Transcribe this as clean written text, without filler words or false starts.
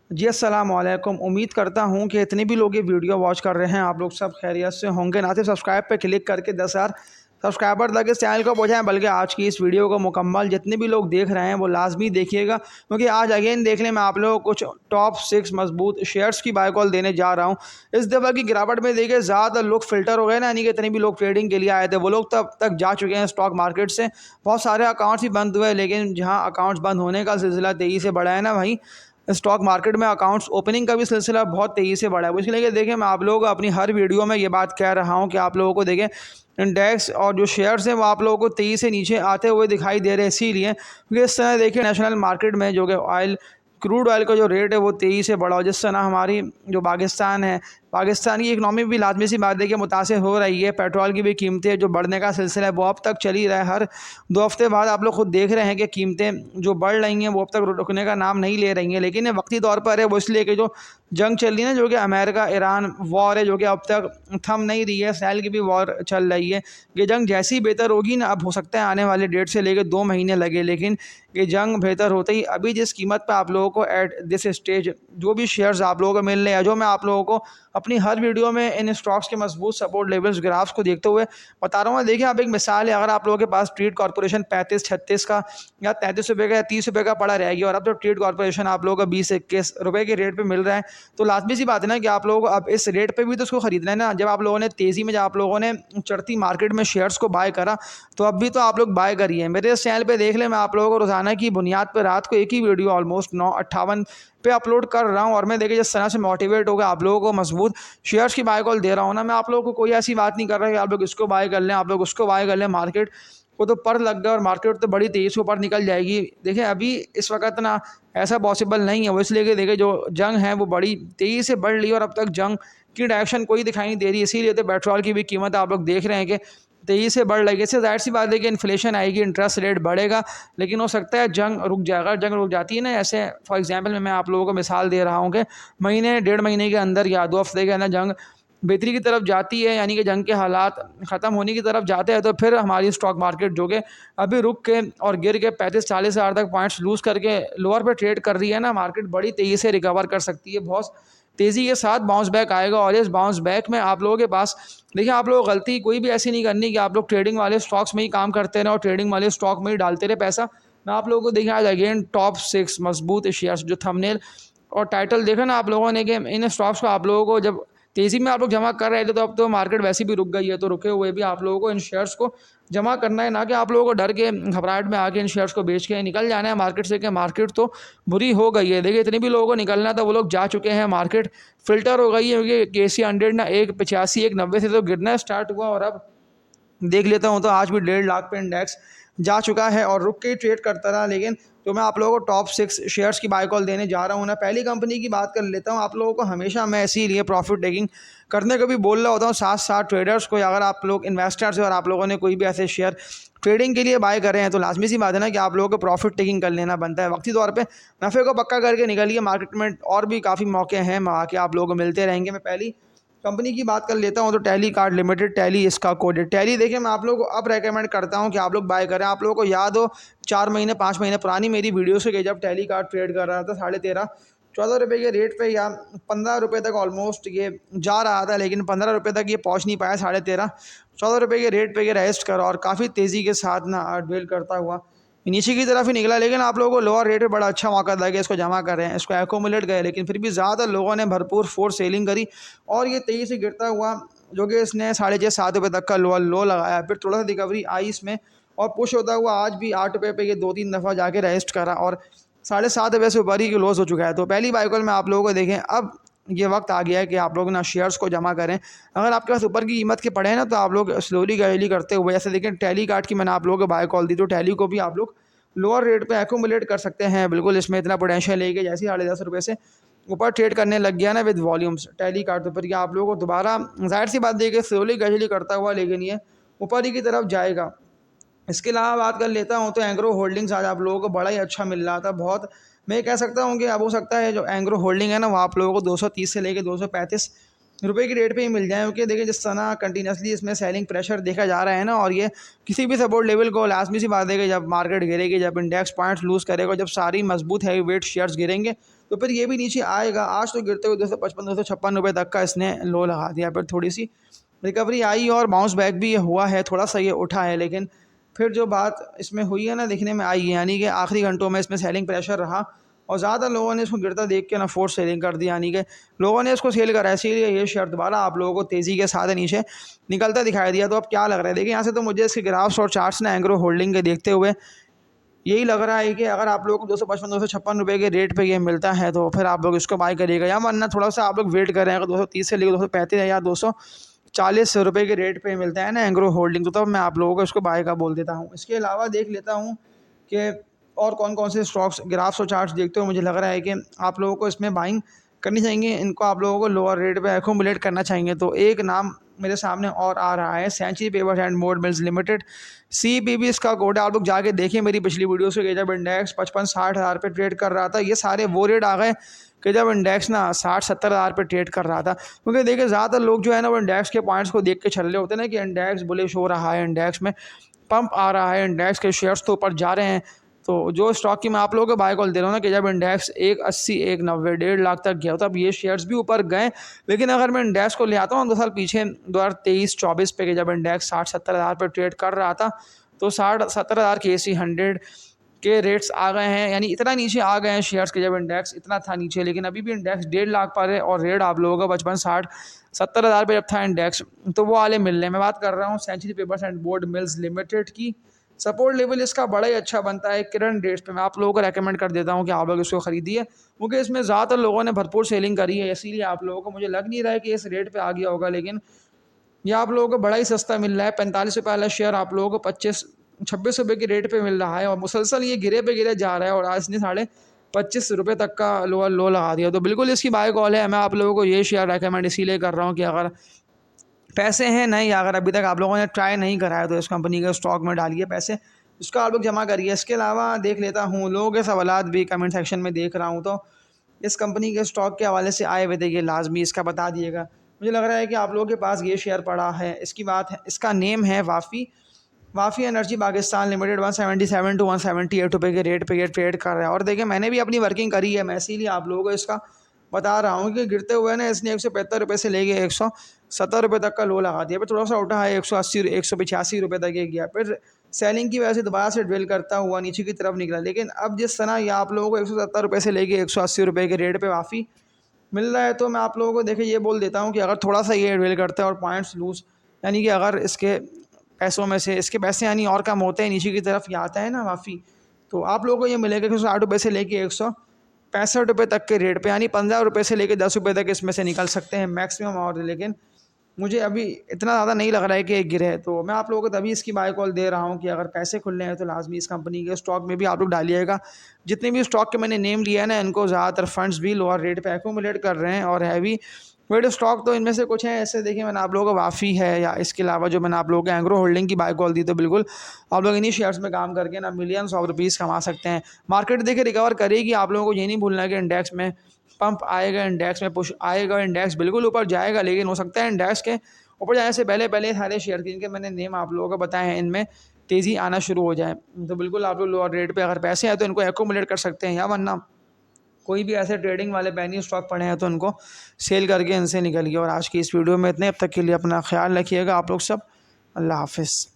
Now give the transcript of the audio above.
जी अस्सलाम वालेकुम। उम्मीद करता हूँ कि इतने भी लोग ये वीडियो वॉच कर रहे हैं आप लोग सब खैरियत से होंगे। ना सिर्फ सब्सक्राइब पे क्लिक करके 10,000 सब्सक्राइबर तक इस चैनल को पहुँचाएँ, बल्कि आज की इस वीडियो को मुकम्मल जितने भी लोग देख रहे हैं वो लाजमी देखिएगा, क्योंकि आज अगेन देखने मैं आप लोगों को कुछ टॉप 6 मजबूत शेयर्स की बाय कॉल देने जा रहा हूँ। इस दफ़ा की गिरावट में देखिए ज़्यादा लोग फ़िल्टर हो गए ना, यानी कि इतने भी लोग ट्रेडिंग के लिए आए थे वो लोग तब तक जा चुके हैं स्टॉक मार्केट से। बहुत सारे अकाउंट्स भी बंद हुए, लेकिन जहाँ अकाउंट्स बंद होने का सिलसिला तेज़ी से बढ़ा है ना भाई, स्टॉक मार्केट में अकाउंट्स ओपनिंग का भी सिलसिला बहुत तेज़ी से बढ़ा है। इसलिए देखिए मैं आप लोगों को अपनी हर वीडियो में ये बात कह रहा हूँ कि आप लोगों को देखें इंडेक्स और जो शेयर्स हैं वो आप लोगों को तेज़ी से नीचे आते हुए दिखाई दे रहे हैं, इसीलिए क्योंकि इस समय देखिए नेशनल मार्केट में जो कि ऑयल क्रूड ऑयल का जो रेट है वो तेज़ी से बढ़ा, जिससे ना हमारी जो पाकिस्तान है, पाकिस्तान की इकनॉमी भी लाजमी सी बात है कि मुतासिर हो रही है। पेट्रोल की भी कीमतें जो बढ़ने का सिलसिला है वो अब तक चल ही रहा है। हर 2 हफ्ते बाद आप लोग खुद देख रहे हैं कि कीमतें जो बढ़ रही हैं वो अब तक रुकने का नाम नहीं ले रही हैं। लेकिन ये वक्ती तौर पर है, वो इसलिए कि जो जंग चल रही है ना, जो कि अमेरिका ईरान वॉर है, जो कि अब तक थम नहीं रही है। इसराइल की भी वॉर चल रही है। ये जंग जैसी ही बेहतर होगी ना, अब हो सकता है आने वाले 1.5 से लेकर 2 महीने लगे, लेकिन ये जंग बेहतर होते ही अभी जिस कीमत पर आप लोगों को एट दिस स्टेज जो भी शेयर्स आप लोगों को मिल रहे हैं, जो मैं आप लोगों को अपनी हर वीडियो में इन स्टॉक्स के मजबूत सपोर्ट लेवल्स ग्राफ्स को देखते हुए बता रहा हूँ। देखिए आप एक मिसाल है, अगर आप लोगों के पास ट्रेड कॉर्पोरेशन 35-36 का या 33 रुपये का या 30 रुपये का पड़ा रहेगी, और अब तो ट्रेड कॉर्पोरेशन आप लोगों को 20-21 रुपये के रेट पे मिल रहा है, तो लाजमी सी बात है ना कि आप लोगों को अब इस रेट पे भी तो उसको खरीदना है ना। जब आप लोगों ने तेज़ी में, जब आप लोगों ने चढ़ती मार्केट में शेयर्स को बाय करा, तो अब भी तो आप लोग बाय करिए। मेरे इस चैनल पे देख ले, मैं आप लोगों को रोजाना की बुनियाद पर रात को एक ही वीडियो ऑलमोस्ट 9:58 पे अपलोड कर रहा हूँ, और मैं देखिए जिस तरह से मोटिवेट होकर आप लोगों को मजबूत शेयर्स की बाय कॉल दे रहा हूँ ना, मैं आप लोगों को कोई ऐसी बात नहीं कर रहा कि आप लोग इसको बाय कर लें, आप लोग उसको बाय कर लें। मार्केट को तो पर लग गया और मार्केट तो बड़ी तेज़ी से ऊपर निकल जाएगी। देखिए अभी इस वक्त ना ऐसा पॉसिबल नहीं है, वो इसलिए कि देखिए जो जंग है वो बड़ी तेज़ी से बढ़ रही है और अब तक जंग की डायरेक्शन कोई दिखाई नहीं दे रही। इसीलिए तो पेट्रोल की भी कीमत आप लोग देख रहे हैं कि तेज़ी से बढ़ रही है। इससे ज़ाहिर सी बात है कि इन्फ्लेशन आएगी, इंटरेस्ट रेट बढ़ेगा, लेकिन हो सकता है जंग रुक जाएगा। जंग रुक जाती है ना, ऐसे फॉर एग्जांपल मैं आप लोगों को मिसाल दे रहा हूँ कि महीने 1.5 महीने के अंदर या 2 हफ्ते के अंदर जंग बेहतरी की तरफ जाती है, यानी कि जंग के हालात ख़त्म होने की तरफ जाते हैं, तो फिर हमारी स्टॉक मार्केट जो कि अभी रुक के और गिर के 35-40 हज़ार तक पॉइंट्स लूज़ करके लोअर पे ट्रेड कर रही है ना, मार्केट बड़ी तेज़ी से रिकवर कर सकती है। बहुत तेज़ी के साथ बाउंस बैक आएगा, और इस बाउंस बैक में आप लोगों के पास देखिए, आप लोग गलती कोई भी ऐसी नहीं करनी कि आप लोग ट्रेडिंग वाले स्टॉक्स में ही काम करते रहें और ट्रेडिंग वाले स्टॉक में ही डालते रहे पैसा। मैं आप लोगों को देखिए आज अगेन टॉप 6 मजबूत शेयर्स, जो थंबनेल और टाइटल देखा ना आप लोगों ने कि इन स्टॉक्स को आप लोगों को जब तेज़ी में आप लोग जमा कर रहे थे, तो अब तो मार्केट वैसे भी रुक गई है, तो रुके हुए भी आप लोगों को इन शेयर्स को जमा करना है, ना कि आप लोगों को डर के घबराहट में आके इन शेयर्स को बेच के निकल जाना है मार्केट से, कि मार्केट तो बुरी हो गई है। देखिए इतने भी लोगों को निकलना था वो लोग जा चुके हैं, मार्केट फ़िल्टर हो गई है, क्योंकि KC 100 ना 185 190 से तो गिरना स्टार्ट हुआ, और अब देख लेता हूँ तो आज भी 1.5 लाख पे इंडेक्स जा चुका है और रुक के ही ट्रेड करता रहा। लेकिन तो मैं आप लोगों को टॉप 6 शेयर्स की बाय कॉल देने जा रहा हूँ ना, पहली कंपनी की बात कर लेता हूँ। आप लोगों को हमेशा मैं इसीलिए प्रॉफिट टेकिंग करने को भी बोल रहा होता हूँ, साथ साथ ट्रेडर्स को, अगर आप लोग इन्वेस्टर्स हैं और आप लोगों ने कोई भी ऐसे शेयर ट्रेडिंग के लिए बाय करें हैं, तो लाजमी सी बात है ना कि आप लोगों को प्रॉफिट टेकिंग कर लेना बनता है। वक्ती तौर पे नफ़े को पक्का करके निकलिए, मार्केट में और भी काफ़ी मौके हैं वहाँ के आप लोगों को मिलते रहेंगे। मैं पहली कंपनी की बात कर लेता हूँ तो टैली कार्ड लिमिटेड, टैली इसका कोड है। टैली देखिए मैं आप लोगों को अब रेकमेंड करता हूँ कि आप लोग बाय करें। आप लोगों को याद हो 4 महीने 5 महीने पुरानी मेरी वीडियो से कि जब टैली कार्ड ट्रेड कर रहा था 13.5-14 रुपये के रेट पे या 15 रुपये तक ऑलमोस्ट ये जा रहा था, लेकिन 15 रुपये तक ये पहुँच नहीं पाया। 13.5-14 रुपये के रेट पे ये रेस्ट करा और काफ़ी तेज़ी के साथ ना डील करता हुआ नीचे की तरफ ही निकला। लेकिन आप लोगों को लोअर रेट पे बड़ा अच्छा मौका था कि इसको जमा करें, इसको एकोमुलेट गए, लेकिन फिर भी ज़्यादा लोगों ने भरपूर फोर्स सेलिंग करी और ये तेज़ी से गिरता हुआ जो कि इसने 6.5-7 रुपये तक का लो लगाया। फिर थोड़ा सा रिकवरी आई इसमें और पुश होता हुआ आज भी 8 रुपये पे ये 2-3 दफ़ा जाके रेस्ट करा और 7.5 रुपये से ऊपर ही लॉस हो चुका है। तो पहली बाई कॉल में आप लोगों को देखें, अब ये वक्त आ गया है कि आप लोग ना शेयर्स को जमा करें। अगर आपके पास ऊपर की कीमत के पड़े हैं ना, तो आप लोग स्लोली ग्रेजुअली करते हुए, जैसे देखें टैली कार्ड की मैंने आप लोगों को बाय कॉल दी, तो टैली को भी आप लोग लोअर रेट पे एक्यूमुलेट कर सकते हैं। बिल्कुल इसमें इतना पोटेंशियल है कि जैसे 10.5 रुपये से ऊपर ट्रेड करने लग गया ना विद वॉल्यूम्स टैली कार्ड, तो फिर ये आप लोगों को दोबारा जाहिर सी बात देखिए स्लोली ग्रेजुअली करता हुआ, लेकिन ये ऊपर ही की तरफ जाएगा। इसके अलावा बात कर लेता हूँ तो एंग्रो होल्डिंग्स आज आप लोगों को बड़ा ही अच्छा मिल रहा था। बहुत मैं कह सकता हूँ कि अब हो सकता है जो एंग्रो होल्डिंग है ना, वो आप लोगों को 230 से लेकर 235 रुपये की रेट पे ही मिल जाए, क्योंकि देखिए जिस तरह कंटिन्यूसली इसमें सेलिंग प्रेशर देखा जा रहा है ना, और ये किसी भी सपोर्ट लेवल को लाजमी सी बात है कि जब मार्केट गिरेगी, जब इंडेक्स पॉइंट्स लूज़ करेगा, जब सारी मजबूत हैवी वेट शेयर्स गिरेंगे, तो फिर ये भी नीचे आएगा। आज तो गिरते हुए 255-256 तक का इसने लो लगा दिया। फिर थोड़ी सी रिकवरी आई और बाउंस बैक भी ये हुआ है, थोड़ा सा ये उठा है, लेकिन फिर जो बात इसमें हुई है ना, देखने में आई है, यानी कि आखिरी घंटों में इसमें सेलिंग प्रेशर रहा और ज़्यादा लोगों ने इसको गिरता देख के ना फोर्स सेलिंग कर दी, यानी कि लोगों ने इसको सेल करा। इसीलिए ये शेयर दोबारा आप लोगों को तेज़ी के साथ नीचे निकलता दिखाई दिया। तो अब क्या लग रहा है, देखिए यहाँ से तो मुझे इसके ग्राफ्स और चार्ट्स ना एंग्रो होल्डिंग के देखते हुए यही लग रहा है कि अगर आप लोगों को 255-256 के रेट पे ये मिलता है तो फिर आप लोग इसको बाय करिएगा, या वरना थोड़ा सा आप लोग वेट करें। अगर 230 से लेकर 235 या 240 रुपये के रेट पे मिलता है ना एंग्रो होल्डिंग, तो तब मैं आप लोगों को इसको बाय का बोल देता हूँ। इसके अलावा देख लेता हूँ कि और कौन कौन से स्टॉक्स ग्राफ्स और चार्ट्स देखते हो मुझे लग रहा है कि आप लोगों को इसमें बाइंग करनी चाहिए, इनको आप लोगों को लोअर रेट पे एक्यूमुलेट करना चाहिए। तो एक नाम मेरे सामने और आ रहा है, century papers and board mills limited, CPB इसका कोड है। आप लोग जाके देखिए मेरी पिछली वीडियो से कि जब इंडेक्स 55-60 हज़ार पे ट्रेड कर रहा था, ये सारे वो रेट आ गए कि जब इंडेक्स ना 60-70 हज़ार पे ट्रेड कर रहा था। क्योंकि देखिए ज़्यादातर लोग जो है ना वो इंडेक्स के पॉइंट्स को देख के चल रहे होते हैं ना कि इंडेक्स बुलिश हो रहा है, इंडेक्स में पंप आ रहा है, इंडेक्स के शेयर्स तो ऊपर जा रहे हैं। तो जो स्टॉक की मैं आप लोगों को बाय कॉल दे रहा हूँ ना कि जब इंडेक्स 180, 190, 1.5 लाख तक गया, तब ये शेयर्स भी ऊपर गए। लेकिन अगर मैं इंडेक्स को ले आता हूँ 2 साल पीछे 2023-24 पे, जब इंडेक्स 60-70 हज़ार पे ट्रेड कर रहा था, तो 60-70 हज़ार के सी 100 के रेट्स आ गए हैं, यानी इतना नीचे आ गए हैं शेयर्स के, जब इंडेक्स इतना था नीचे। लेकिन अभी भी इंडेक्स 1.5 लाख पर है और रेट आप लोगों का 55-60-70 हज़ार पे जब था इंडेक्स, तो वो वाले मिल रहे हैं। मैं बात कर रहा हूँ century papers and board mills limited की। सपोर्ट लेवल इसका बड़ा ही अच्छा बनता है करंट डेट्स पे। मैं आप लोगों को रेकमेंड कर देता हूँ कि आप लोग इसको खरीदिए, क्योंकि इसमें ज़्यादातर लोगों ने भरपूर सेलिंग करी है। इसीलिए आप लोगों को मुझे लग नहीं रहा है कि इस रेट पे आ गया होगा, लेकिन ये आप लोगों को बड़ा ही सस्ता मिल रहा है। 45 रुपये वाला शेयर आप लोगों को 26 रुपये के रेट पे मिल रहा है और मुसलसल ये गिरे पे गिरे जा रहा है और आज इसने 25.5 रुपये तक का लो लगा दिया। तो बिल्कुल इसकी बाय कॉल है। मैं आप लोगों को ये शेयर रेकमेंड इसीलिए कर रहा हूँ कि अगर पैसे हैं नहीं, अगर अभी तक आप लोगों ने ट्राई नहीं करा है तो इस कंपनी के स्टॉक में डालिए पैसे, उसका आप लोग जमा करिए। इसके अलावा देख लेता हूँ लोगों के सवालात भी कमेंट सेक्शन में देख रहा हूँ, तो इस कंपनी के स्टॉक के हवाले से आए हुए थे, ये लाजमी इसका बता दिएगा। मुझे लग रहा है कि आप लोगों के पास ये शेयर पड़ा है, इसकी बात है, इसका नेम है वाफ़ी एनर्जी पाकिस्तान लिमिटेड। 177 to 178 रुपये के रेट पे ये ट्रेड कर रहा है। और देखिए मैंने भी अपनी वर्किंग करी है, मैं इसीलिए आप लोगों को इसका बता रहा हूँ कि गिरते हुए ना इसने 175 रुपये से लेके 170 रुपये तक का लो लगा दिया। फिर थोड़ा सा उठा है 180 185 रुपये तक ये गया, फिर सेलिंग की वजह से दोबारा से ड्रिल करता हुआ नीचे की तरफ निकला। लेकिन अब जिस तरह ये आप लोगों को 170 रुपये से लेके 180 रुपये के रेट पे वाफ़ी मिल रहा है, तो मैं आप लोगों को देखिए ये बोल देता हूँ कि अगर थोड़ा सा ये ड्रिल करता है और पॉइंट्स लूज, यानी कि अगर इसके पैसों में से इसके पैसे यानी और कम होते हैं, नीचे की तरफ ये आता है ना वाफ़ी, तो आप लोगों को ये मिलेगा 160 रुपये से लेके 165 रुपये तक के रेट पे, यानी 15 रुपये से लेके 10 रुपये तक इसमें से निकल सकते हैं मैक्सिमम। और लेकिन मुझे अभी इतना ज़्यादा नहीं लग रहा है कि गिरे, तो मैं आप लोगों को तभी इसकी बाय कॉल दे रहा हूँ कि अगर पैसे खुलने हैं तो लाजमी इस कंपनी के स्टॉक में भी आप लोग डालिएगा। जितने भी स्टॉक के मैंने नेम लिया है ना, इनको ज़्यादातर फंड्स भी लोअर रेट पे एक्यूमुलेट कर रहे हैं और हैवी वेट स्टॉक तो इनमें से कुछ हैं। ऐसे देखिए मैंने आप लोगों को वाफ़ी है, या इसके अलावा जो मैंने आप लोगों को एंग्रो होल्डिंग की बाय कॉल दी, तो बिल्कुल आप लोग इन्हीं शेयर्स में काम करके ना मिलियंस ऑफ रुपीज़ कमा सकते हैं। मार्केट देखिए रिकवर करेगी, आप लोगों को ये नहीं भूलना है कि इंडेक्स में पंप आएगा, इंडेक्स में पुश आएगा, इंडेक्स बिल्कुल ऊपर जाएगा, लेकिन हो सकता है इंडेक्स के ऊपर जाने से पहले पहले सारे शेयर जिनके मैंने नेम आप लोगों को बताए हैं इनमें तेज़ी आना शुरू हो जाए। तो बिल्कुल आप लोग लोअर रेट पे अगर पैसे हैं तो इनको एक्यूमुलेट कर सकते हैं, या वरना कोई भी ऐसे ट्रेडिंग वाले पैनी स्टॉक पड़े हैं तो उनको सेल करके इनसे निकलिए। और आज की इस वीडियो में इतने, अब तक के लिए अपना ख्याल रखिएगा आप लोग सब। अल्लाह हाफ़िज़।